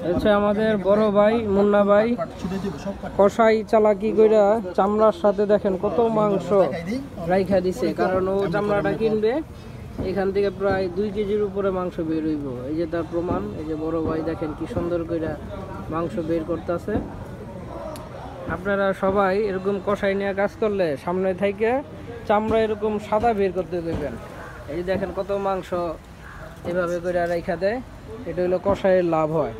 হচ্ছে আমাদের বড় ভাই মুন্না ভাই কষাই চালাকি কইরা চামড়ার সাথে দেখেন কত মাংস রাইখা দিছে, কারণ ও চামড়াটা কিনবে এখান থেকে প্রায় 2 কেজির উপরে মাংস বের হইব। এই যে তার প্রমাণ, এই যে বড় ভাই দেখেন কি সুন্দর কইরা মাংস বের করতেছে। আপনারা সবাই এরকম কষাই নিয়ে কাজ করলে সামনে থেকে চামড়া এরকম সাদা বের করতে দেবেন। এই যে দেখেন কত মাংস এভাবে করে রাইখা দেয়, এটা হলো কষাইয়ের লাভ হয়।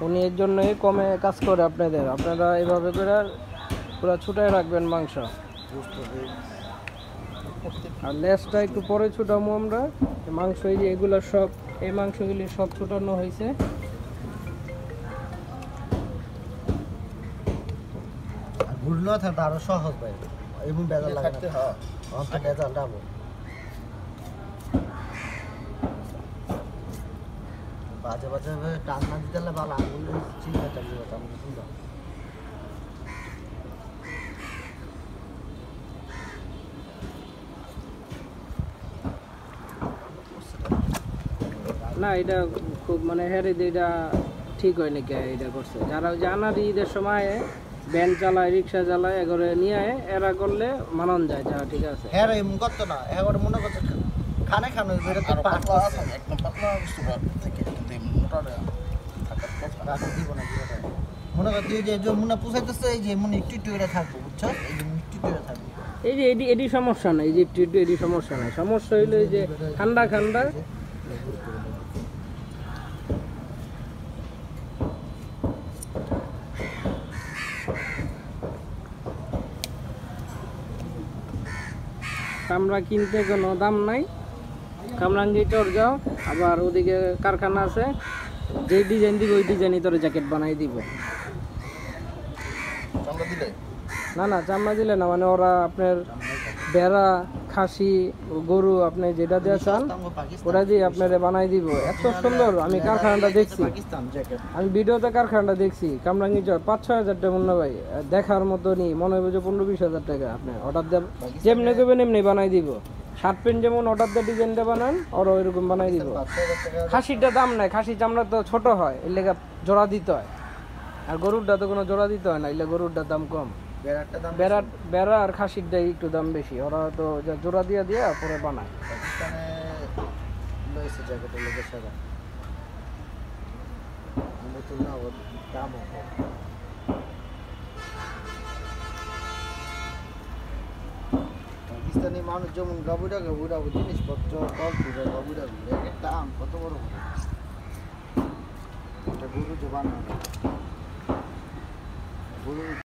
উনি এর জন্যই কমে কাজ করে আপনারা এভাবে করে পুরো ছুটায় রাখবেন মাংস। আর লেজটা একটু পরে ছুটামো আমরা। মাংস এই যে এগুলো সব, এই মাংসগুলি সব ছুটানো হয়েছে। ঘুরলেও থাকতে আরো সহজ ভাই, এবং বেজাল লাগে না। বেজাল ডাবো বাজে বাজে টান না দিতে হলে ভালো, আঙুল চিন্তা চালিয়ে যেতাম সুন্দর। না এটা খুব মানে হেরে এটা ঠিক হয় নাকি এটা করছে যারা জানার ঈদের সময় ভ্যান চালায় রিক্সা চালায় এগরে নিয়ে এরা করলে মানান যায়, যা ঠিক আছে। হ্যাঁ এমন করতো না, এগরে মনে করছে খানে খানো একদম পাতলা বুঝতে থেকে দিব না মনে করতে যে মনে পুষাইতেছে, এই যে মনে একটু একটু করে থাকবো, বুঝছো? এই যে একটু একটু করে থাকবো, এই যে এডি সমস্যা নাই, এই যে একটু এডি সমস্যা নাই। সমস্যা হইলো এই যে ঠান্ডা ঠান্ডা কামরা কিনতে কোনো দাম নাই, কামরাঙ্গি চর যাও, আবার ওদিকে কারখানা আছে, যে ডিজাইন দিব ওই ডিজাইনই তোর জ্যাকেট বানাই দিব। না না চামড়া দিলে না, মানে ওরা আপনার বেড়া খাসি গরু আপনি যেটা দিয়ে চান ওটা দিয়ে আপনার বানাই দিব। এত সুন্দর, আমি কারখানাটা দেখছি, আমি ভিডিওতে কারখানাটা দেখছি। কামরাঙ্গি চর 5-6 হাজার টাকা মুন্না ভাই, দেখার মতনই মনে হবে যে 15-20 হাজার টাকা। আপনি অর্ডার দেন, যেমনি করবেন এমনি বানাই দিব। শার্ট প্যান্ট যেমন অর্ডার দিয়ে ডিজাইনটা বানান, ওরা ওইরকম বানাই দিব। খাসিটা দাম নাই, খাসি চামড়া তো ছোট হয়, এর লেগে জোড়া দিতে হয়। আর গরুরটা তো কোনো জোড়া দিতে হয় না, এলে গরুরটার দাম কম। বেড়া আর খাসিরটাই একটু দাম বেশি, ওরা তো জোড়া দিয়ে দিয়ে পরে বানায়। পাকিস্তানি মানুষ যেমন গাবুরা জিনিসপত্র গাবুরা দাম কত বড় গরু জবান গরু